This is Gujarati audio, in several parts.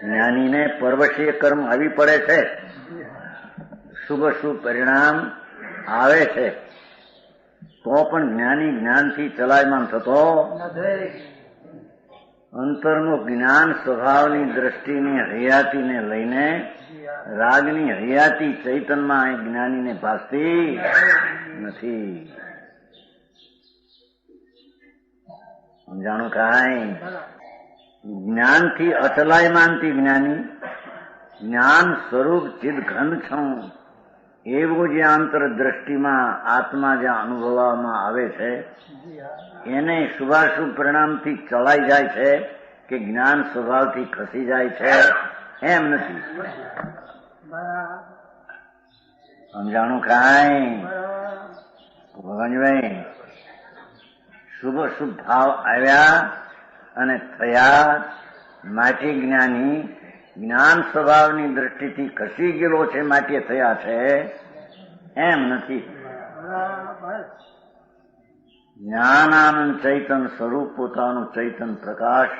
જ્ઞાનીને પર્વતીય કર્મ આવી પડે છે, શુભ શુભ પરિણામ આવે છે, તો પણ જ્ઞાની જ્ઞાનથી ચલાયમાન થતો અંતરનું જ્ઞાન સ્વભાવની દ્રષ્ટિની હરિયાતીને લઈને રાગની હરિયાતી ચૈતનમાં એ જ્ઞાનીને ભાસતી નથી. સમજાણું કાંઈ? જ્ઞાનથી અચલાયમાનથી જ્ઞાની જ્ઞાન સ્વરૂપ ચિદ ઘન છું એવું જે આંતર દ્રષ્ટિમાં આત્મા જ્યાં અનુભવવામાં આવે છે એને શુભાશુભ પરિણામથી ચલાઈ જાય છે કે જ્ઞાન સ્વભાવથી ખસી જાય છે એમ નથી. સમજાણું કાંઈ? ભગવાનભાઈ, શુભ શુભ ભાવ આવ્યા અને થયા માટે જ્ઞાની જ્ઞાન સ્વભાવની દ્રષ્ટિથી ખસી ગયેલો છે માટે થયા છે એમ નથી. જ્ઞાનાનંદ ચૈતન સ્વરૂપ પોતાનું ચૈતન પ્રકાશ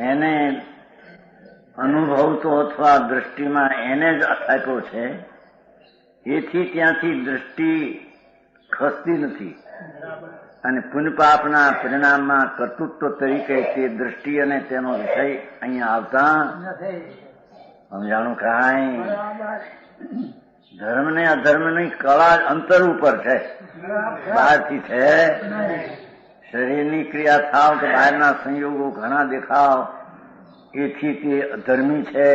એને અનુભવતો અથવા દ્રષ્ટિમાં એને જ આપ્યો છે, એથી ત્યાંથી દ્રષ્ટિ ખસતી નથી અને પુણ્યપાપના પરિણામમાં કર્તૃત્વ તરીકે તે દ્રષ્ટિ અને તેનો વિષય અહીંયા આવતા સમજાણું કાંઈ? ધર્મ ને અધર્મની કળા અંતર ઉપર છે, બહારથી છે. શરીરની ક્રિયા થાવ કે બહારના સંયોગો ઘણા દેખાવ એથી તે અધર્મી છે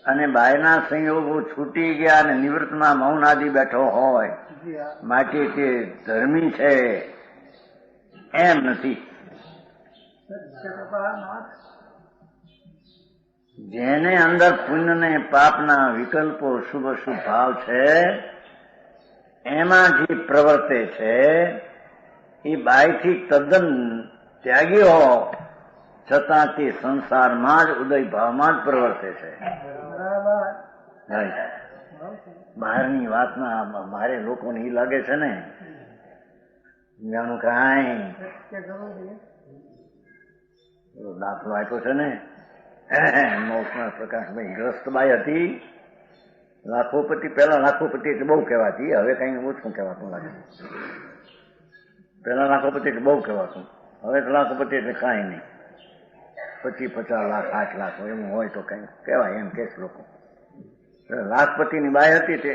અને બહારના સંયોગો છૂટી ગયા અને નિવૃત્તમાં મૌન આદિ બેઠો હોય માટે તે ધર્મી છે એમ નથી. જેને અંદર પુણ્ય ને પાપના વિકલ્પો શુભ શુભ ભાવ છે એમાં જે પ્રવર્તે છે એ બાયથી તદ્દન ત્યાગી હો છતાં તે સંસારમાં જ ઉદય ભાવમાં જ પ્રવર્તે છે. બહારની વાતમાં મારે લોકોને એ લાગે છે ને જાણું કાંઈ દાખલો આપ્યો છે ને મોક્ષના પ્રકાશભાઈ ગ્રસ્તબાઈ હતી, લાખોપતિ. પેલા લાખોપતિ એટલે બહુ કહેવાતી, હવે કઈ ઓછું કહેવાતું લાગે. પેલા લાખોપતિ એટલે બહુ કહેવાતું, હવે તો લાખોપતિ એટલે કાંઈ નહીં. 50-50 લાખ 8 લાખ એમ હોય તો કઈ કહેવાય એમ કે લોકો. લાખપતિની બાઈ હતી તે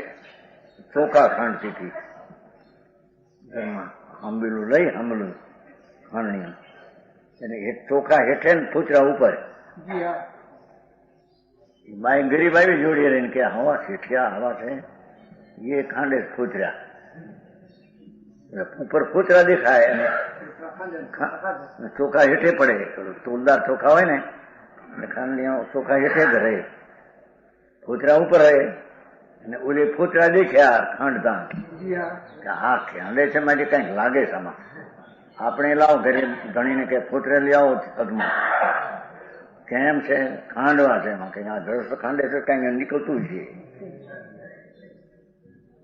ચોખા ખાંડતી હતી ઘરમાં, આંબીલું લઈ આંબલું ખાંડણી એટલે એક ચોખા હેઠે ને પૂતરા ઉપર. બાઈ ગરીબ આવી જોડી રહીને કે હવા શેઠિયા હવા છે એ ખાંડે ફૂતર્યા ઉપર ફૂતરા દેખાય અને ચોખા હેઠે પડે. તોલદાર ચોખા હોય ને એટલે ખાંડણીઓ ચોખા હેઠે જ રહે, ફૂતરા ઉપર રહે અને ઓલી ફૂતરા દેખ્યા ખાંડતા કે હા ખાંડે છે માટે કઈક લાગે છે આમાં. આપણે લાવો ઘરે ધણીને કે ફૂતરે લઈ આવો પગમાં, કેમ છે? ખાંડવા છે એમાં કઈ આ જળસ ખાંડે છે કઈ નીકળતું છે.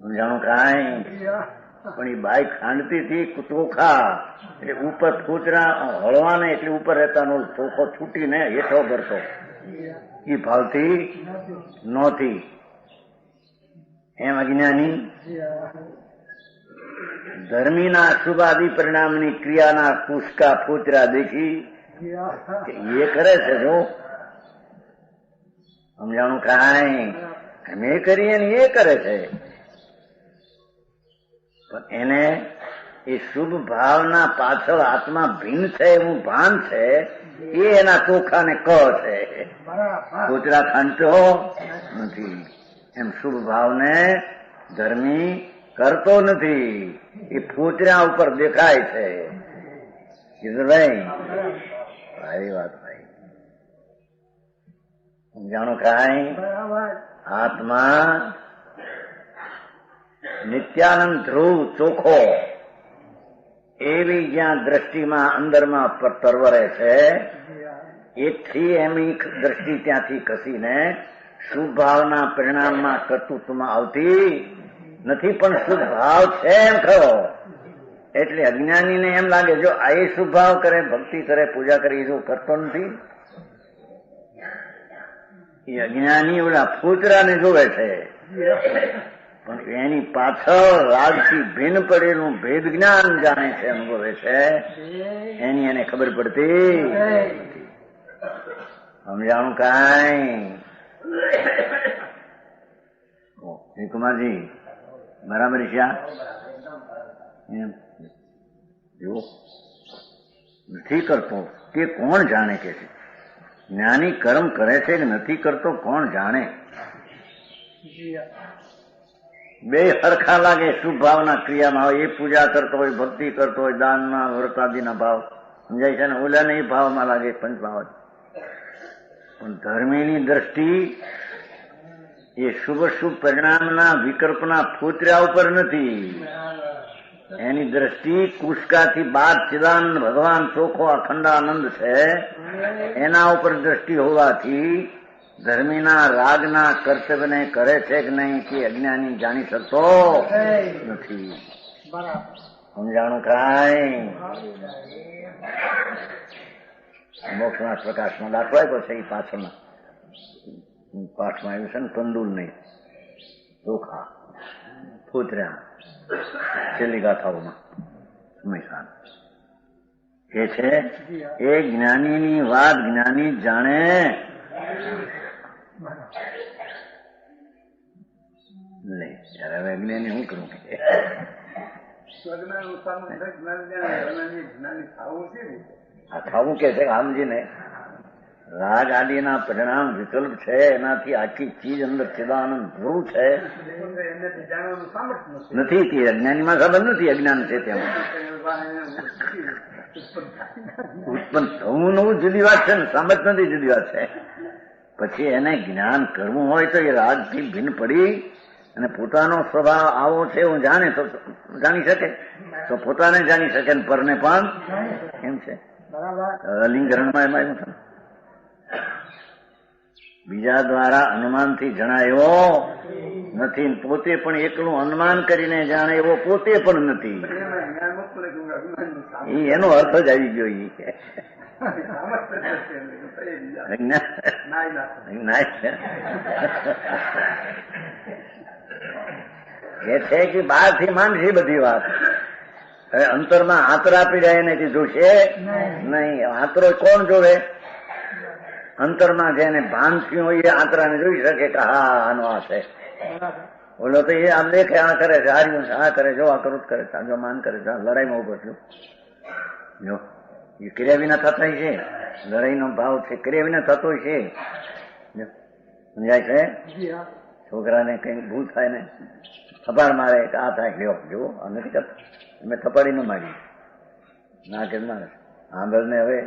સમજાણું કાંઈ? પણ એ બાઈ ખાંડતી હતી ચોખા એટલે ઉપર ફૂતરા હળવાને એટલે ઉપર રહેતા ચોખ્ખો છૂટીને હેઠો કરતો એ ભાવતી નહોતી. એમ અજ્ઞાની ધર્મીના શુભાદિ પરિણામની ક્રિયાના પુષ્કા ફૂતરા દેખી એ કરે છે. જો સમજાણું કાંઈ? અમે કરીએ ને એ કરે છે પણ એને એ શુભ ભાવના પાછળ આત્મા ભિન્ન છે એવું ભાન છે એ એના ચોખાને ક છે. ફૂતરા ખાંડતો નથી એમ શુભ ભાવને ધર્મી કરતો નથી, એ ફૂતરા ઉપર દેખાય છે. કીધું ભાઈ સારી વાત ભાઈ. સમજાણું કાંઈ? આત્મા નિત્યાનંદ ધ્રુવ ચોખ્ખો એવી જ્યાં દ્રષ્ટિમાં અંદરમાં તરવરે છે એથી એમની દ્રષ્ટિ ત્યાંથી ખસીને શુભ ભાવના પરિણામમાં કર્તૃત્વમાં આવતી નથી. પણ શુભ ભાવ છે એમ ખરો એટલે અજ્ઞાનીને એમ લાગે જો આ સ્વભાવ કરે, ભક્તિ કરે, પૂજા કરે, એ જો કરતો નથી, એ અજ્ઞાની ઓલા ફૂતરાને જોવે છે, પણ એની પાછળ રાગથી ભિન્ન પડેલું ભેદ જ્ઞાન જાણે છે, અનુભવે છે, એની એને ખબર પડતી. સમજાણું કાંઈ કુમારજી બરાબર છે? એમ જો નથી કરતો તે કોણ જાણે કે છે? જ્ઞાની કર્મ કરે છે કે નથી કરતો કોણ જાણે? બે સરખા લાગે શુભ ભાવના ક્રિયામાં હોય, એ પૂજા કરતો હોય, ભક્તિ કરતો હોય, દાનમાં વ્રતાદિના ભાવ સમજાય છે ને, ઓલાને એ ભાવમાં લાગે પંચભાવ. પણ ધર્મીની દ્રષ્ટિ એ શુભ શુભ પરિણામના વિકલ્પના ફૂતર્યા ઉપર નથી. એની દ્રષ્ટિ કુશકાથી બાદ ચિદાનંદ ભગવાન ચોખ્ખો અખંડાનંદ છે, એના ઉપર દ્રષ્ટિ હોવાથી ધર્મીના રાગના કર્તવ્યને કરે છે કે નહીં કે અજ્ઞાની જાણી શકતો નથી. સમજાણું કાંઈ? મોક્ષના પ્રકાશમાં દાખલો આપ્યો છે, એ પાછળના પાઠમાં આવ્યું છે ને, કંદુલ નહીં ચોખા ફૂતર્યા છેલ્લી ગાથાઓમાં સમયસાન એ છે. એ જ્ઞાનીની વાત જ્ઞાની જાણે. નહીં ત્યારે હવે જ્ઞાની શું કરું કે આ ખાવું કે છે આમજીને રાગ આદિના પરિણામ વિકલ્પ છે, એનાથી આખી ચીજ અંદર ચિદાનંદ ધ્રુવ છે નથી. તે અજ્ઞાનીમાં સંબંધ નથી, અજ્ઞાન છે તેમાં ઉત્પન્ન થવું નવું જુદી વાત છે ને, સમજ નથી જુદી વાત છે. પછી એને જ્ઞાન કરવું હોય તો એ રાગથી ભિન્ન પડી અને પોતાનો સ્વભાવ આવો છે હું જાણે તો જાણી શકે, તો પોતાને જાણી શકે ને પરને પણ એમ છે. લિંગરણમાં એમાં એવું થાય, બીજા દ્વારા અનુમાનથી જણાયો નથી, પોતે પણ એકલું અનુમાન કરીને જાણે એવો પોતે પણ નથી. એનો અર્થ જ આવી ગયો. એ છે કે બહારથી માનશે બધી વાત, હવે અંતરમાં આંતરા પીડાય એને જોશે નહીં. આંતરો કોણ જોવે? અંતરમાં જેને ભાન થયું હોય એ આંતરાને જોઈ શકે કે હા આનો આ છે. બોલો તો એ આમ દેખે આ કરે છે, આ કરે, જો આ કરું કરે છે, જો માન કરે છે, લડાઈમાં ઉભો છું. જો એ ક્રિયા વિના થતા છે, લડાઈનો ભાવ છે, ક્રિયા વિના થતો છે. સમજાય છે? છોકરાને કઈ ભૂલ થાય ને થપાડ મારે કે આ થાય, લ્યો જો આ નથી કરતા, અમે થપાડી ન મારી ના કે મારે આંબળને. હવે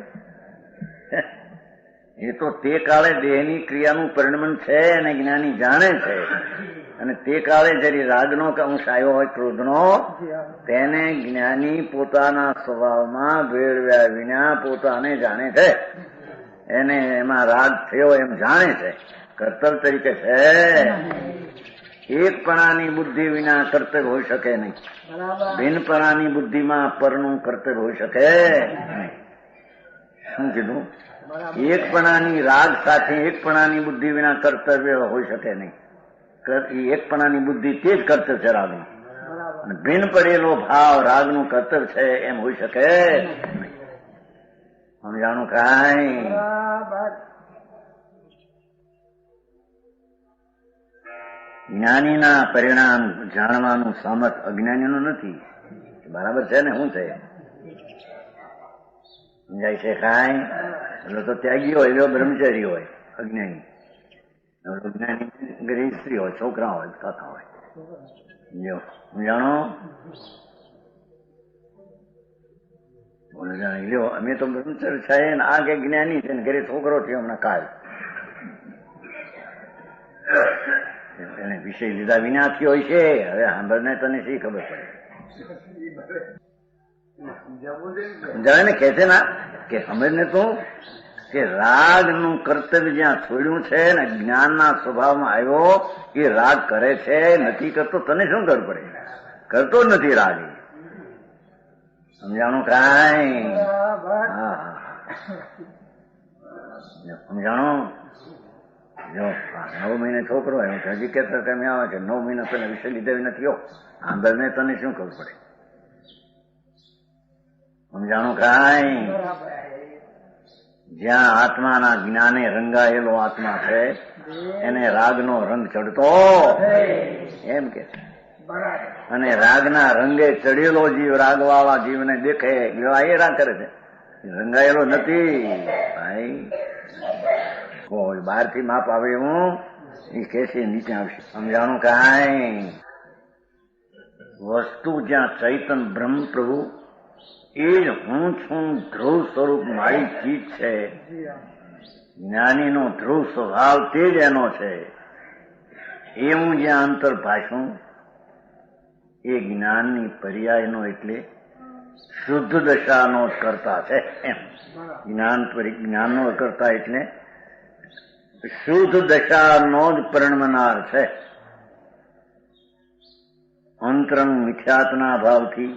એ તો તે કાળે દેહની ક્રિયાનું પરિણમન છે અને જ્ઞાની જાણે છે, અને તે કાળે જયારે રાગનો કે અંશ આવ્યો હોય ક્રોધનો, તેને જ્ઞાની પોતાના સ્વભાવમાં ભેળવ્યા વિના પોતાને જાણે છે. એને એમાં રાગ થયો એમ જાણે છે, કર્તવ્ય તરીકે છે. એકપણાની બુદ્ધિ વિના કર્તવ્ય હોઈ શકે નહીં, ભિન્નપણાની બુદ્ધિમાં પરનું કર્તવ્ય હોઈ શકે નહીં. શું કીધું? એકપણાની રાગ સાથે એકપણાની બુદ્ધિ વિના કર્તવ્ય હોઈ શકે નહીં. એકપણાની બુદ્ધિ તે જ કર્તવ્ય છે રાગનું, અને ભિન્ન પડેલો ભાવ રાગનું કર્તવ્ય છે એમ હોઈ શકે નહીં. સમજાણું કાંઈ? જ્ઞાનીના પરિણામ જાણવાનું સામર્થ અજ્ઞાનીનું નથી. બરાબર છે ને? શું છે? સમજાય છે કાંઈ? એટલે તો ત્યાગી હોય, એવો બ્રહ્મચારી હોય અજ્ઞાની. અજ્ઞાની ગરીબ સ્ત્રી હોય, છોકરા હોય, કાકા હોય. જો જાણો બોલો જાણી લ્યો. અમે તો બ્રહ્મચારી છે ને આ કે જ્ઞાની છે ને ઘરે છોકરો થયો હમણાં કાલ, એને વિષય લીધા વિનાથી હોય છે. હવે સાંભળને તને શી ખબર પડે? સમજાવે ને? કે છે ના કે સમજને તું કે રાગનું કર્તવ્ય જ્યાં છોડ્યું છે ને જ્ઞાનના સ્વભાવમાં આવ્યો, એ રાગ કરે છે નથી કરતો, તને શું ખબર પડે? કરતો જ નથી રાગ. સમજાણું કાંઈ? હા સમજાણું? જો 9 મહિને છોકરો હોય હજી કેતા તમે આવે છે 9 મહિના તને વિષય લીધા નથી આંદર ને તને શું ખબર પડે? સમજાણું કાંઈ? જ્યાં આત્માના જ્ઞાને રંગાયેલો આત્મા છે એને રાગનો રંગ ચડતો એમ કે, અને રાગના રંગે ચડેલો જીવ રાગવાળા જીવને દેખે એવા એ રાગ કરે છે, રંગાયેલો નથી ભાઈ. કોઈ બહારથી માપ આવે હું એ કેસે નીચે આવશે. સમજાણું કાંઈ? વસ્તુ જ્યાં ચૈતન બ્રહ્મ પ્રભુ એ જ હું છું, ધ્રુવ સ્વરૂપ મારી ચીજ છે. જ્ઞાનીનો ધ્રુવ સ્વભાવ તે જ એનો છે. એ હું જ્યાં અંતર ભાષું એ જ્ઞાનની પર્યાયનો એટલે શુદ્ધ દશાનો જ કરતા છે એમ. જ્ઞાનનો કરતા એટલે શુદ્ધ દશાનો જ પરિણમનાર છે. અંતરંગ મિથ્યાત્વના અભાવથી,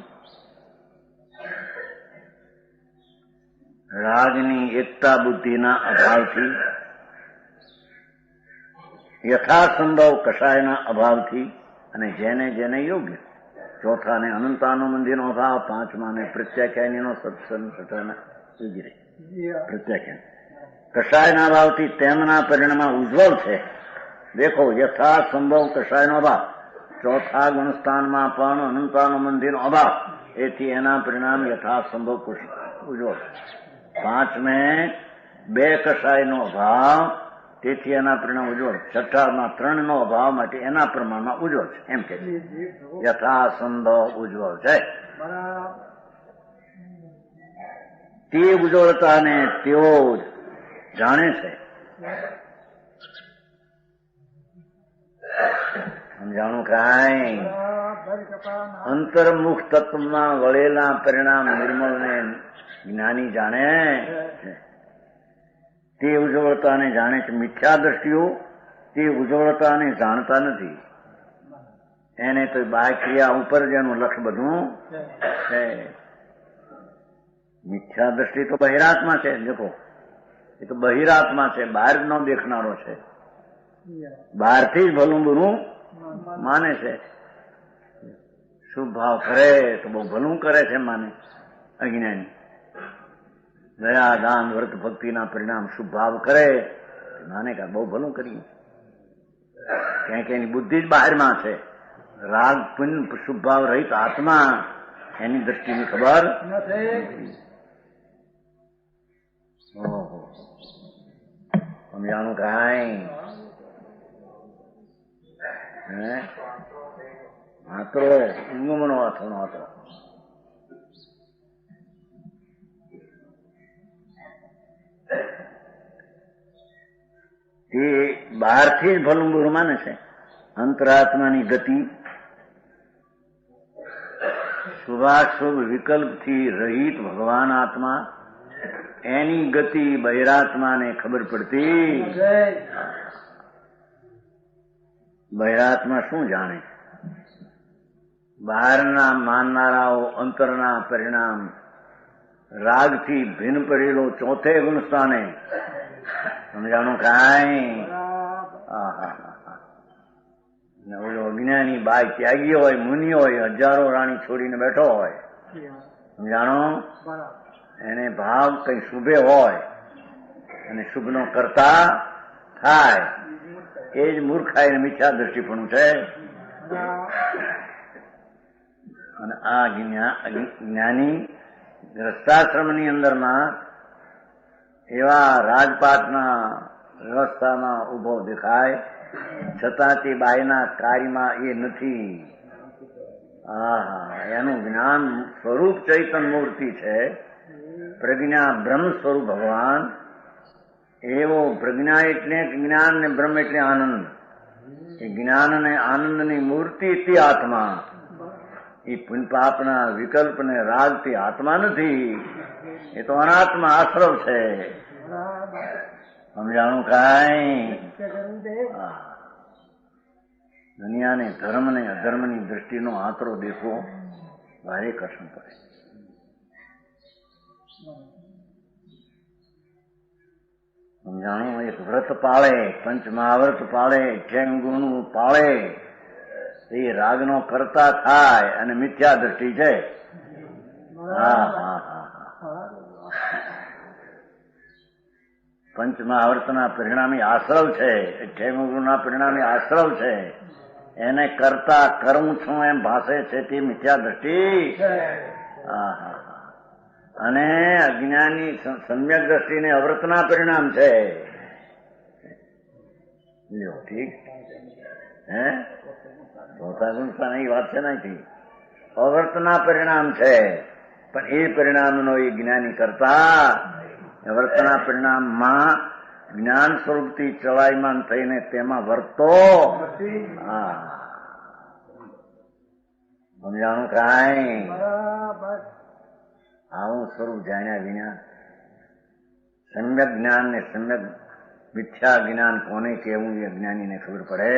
રાગની એકતા બુદ્ધિના અભાવથી, યથાસંભવ કષાયના અભાવથી, અને જેને જેને યોગ્ય ચોથાને અનંતાનુબંધીનો અભાવ, પાંચમાને પ્રત્યાખ્યાનીનો સત્સંગ પ્રત્યાખ્યાન કષાયના અભાવથી તેમના પરિણામમાં ઉજ્જવળ છે. દેખો યથાસંભવ કષાયનો અભાવ, ચોથા ગુણસ્થાનમાં પણ અનંતાનુબંધીનો અભાવ, એથી એના પરિણામ યથાસંભવ ઉજ્જવળ. પાંચમે 2 કષાયનો અભાવ, તેથી એના પરિણામ ઉજ્જવળ. છઠ્ઠામાં 3 નો અભાવ, માટે એના પ્રમાણમાં ઉજ્જવળ છે એમ કે યથાસંભવ ઉજ્જવળ છે. તે ઉજ્જવળતાને તેઓ જાણે છે. સમજાણું કાંઈ? અંતર્મુખ તત્વમાં વળેલા પરિણામ નિર્મળને જ્ઞાની જાણે છે. તે ઉજ્જવળતાને જાણે છે. મિથ્યા દ્રષ્ટિઓ તે ઉજ્જવળતાને જાણતા નથી. એને તો બાહ્ય ઉપર જેનું લક્ષ્ય બધું છે. મિથ્યા દ્રષ્ટિ તો બહિરાત્મા છે. દેખો એ તો બહિરાત્મા છે, બહાર નો દેખનારો છે. બહારથી જ ભલું બુરું માને છે. શુભ ભાવ કરે તો બહુ ભલું કરે છે માને. અજ્ઞાની દયા દાન વ્રત ભક્તિના પરિણામ શુભ ભાવ કરે માને કે બહુ ભલું કરીએ. ક્યાંક એની બુદ્ધિ જ બહારમાં છે. રાગ પુણ્ય શુભ ભાવ રહિત આત્મા એની દ્રષ્ટિની ખબર નથી. ઓહો સમજાણું કાંઈ? માત્ર ઊંઘમણો અથોનો હતો. તે બહારથી જ ભલું બુરું માને છે. અંતરાત્માની ગતિ શુભાશુભ વિકલ્પથી રહિત ભગવાન આત્મા, એની ગતિ બહિરાત્માને ખબર પડતી. બહિરાત્મા શું જાણે? બહારના માનનારાઓ અંતરના પરિણામ રાગથી ભિન્ન પડેલો ચોથે ગુણસ્થાને. સમજાણું કાંઈ? અજ્ઞાની બાય ત્યાગી હોય, મુનિ હોય, હજારો રાણી છોડીને બેઠો હોય, સમજાણો? એને ભાવ કઈ શુભે હોય અને શુભનો કરતા થાય, એ જ મૂર્ખાઈ મિથ્યા દ્રષ્ટિપણું છે. અને આ જ્ઞાની ગ્રસ્તાશ્રમની અંદરમાં એવા રાજપાટના વ્યવસ્થામાં ઉભો દેખાય, છતાં તે બાયના કાર્યમાં એ નથી. એનું જ્ઞાન સ્વરૂપ ચૈતન મૂર્તિ છે. પ્રજ્ઞા બ્રહ્મ સ્વરૂપ ભગવાન. એવો પ્રજ્ઞા એટલે જ્ઞાન ને બ્રહ્મ એટલે આનંદ. એ જ્ઞાન અને આનંદની મૂર્તિ તે આત્મા. એ પુણ્ય પાપના વિકલ્પ ને રાગ તે આત્મા નથી. એ તો અનાત્મા આશ્રવ છે. સમજાણું કાંઈ? દુનિયાને ધર્મ ને અધર્મની દ્રષ્ટિનો આંતરો દેખવો ભારે કઠણ પડે. સમજાણું? એક વ્રત પાળે, પંચ મહાવ્રત પાળે, 88 ગુણનું પાળે, એ રાગનો કરતા થાય અને મિથ્યા દ્રષ્ટિ છે. હા હા હા પંચ મહાવ્રતના પરિણામી આશ્રવ છે, 88 ગુણના પરિણામી આશ્રવ છે. એને કરતા કરું છું એમ ભાષે છે તે મિથ્યા દ્રષ્ટિ. અને અજ્ઞાની સમ્યક દ્રષ્ટિને અવ્રતના પરિણામ છે. ઠીક હે ચોથા ગુણની વાત છે નથી, અવ્રતના પરિણામ છે. પણ એ પરિણામનો એ જ્ઞાની કરતા અવ્રતના પરિણામમાં જ્ઞાન સ્વરૂપથી ચલાયમાન થઈને તેમાં વર્તો. સમજાણું? કાંઈ આવું સ્વરૂપ જાણ્યા વિના સમ્યક જ્ઞાન ને સમ્યક મિથ્યા જ્ઞાન કોને કેવું એ જ્ઞાનીને ખબર પડે.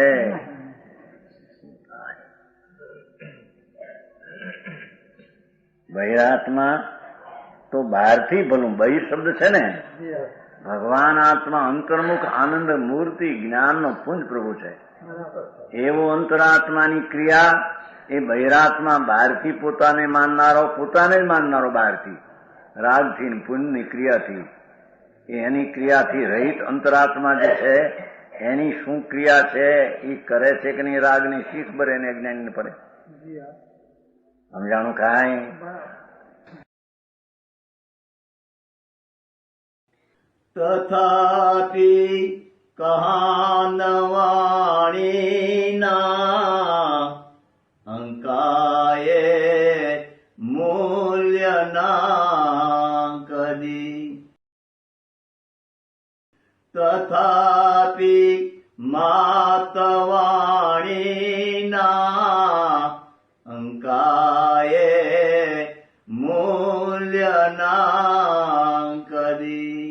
બહિરાત્મા તો બહારથી ભલું, બહિર શબ્દ છે ને, ભગવાન આત્મા અંતર્મુખ આનંદ મૂર્તિ જ્ઞાનનો પુંજ પ્રભુ છે. એવો અંતરાત્માની ક્રિયા એ બહિરાત્મા બહારથી પોતાને માનનારો, પોતાને જ માનનારો બહારથી રાગથી પુણ્યની ક્રિયાથી, એની ક્રિયાથી રહિત અંતરાત્મા જે છે એની શું ક્રિયા છે એ કરે છે કે નહીં, રાગની શીખ બર એને અજ્ઞાનીને પડે. સમજાણું? કાંઈ તથાપિ કહાનવાણીના અંકાયે મૂલ્યના કદી. તથાપિ માતવાણીના અંકાયે મૂલ્યના કદી.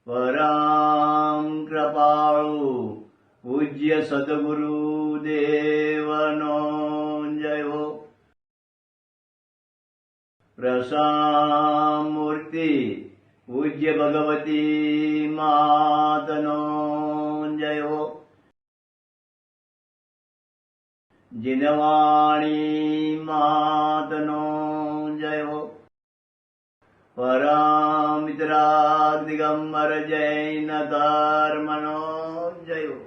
પરમ કૃપાળુ પૂજ્ય સદગુરુ દેવનો જયો. પ્રસામૂર્તિ પૂજ્ય ભગવતી માતનો જયો. જીનવાણી માતનો જયો. પરમિત્રા દિગંબર જૈન ધર્મનો જયો.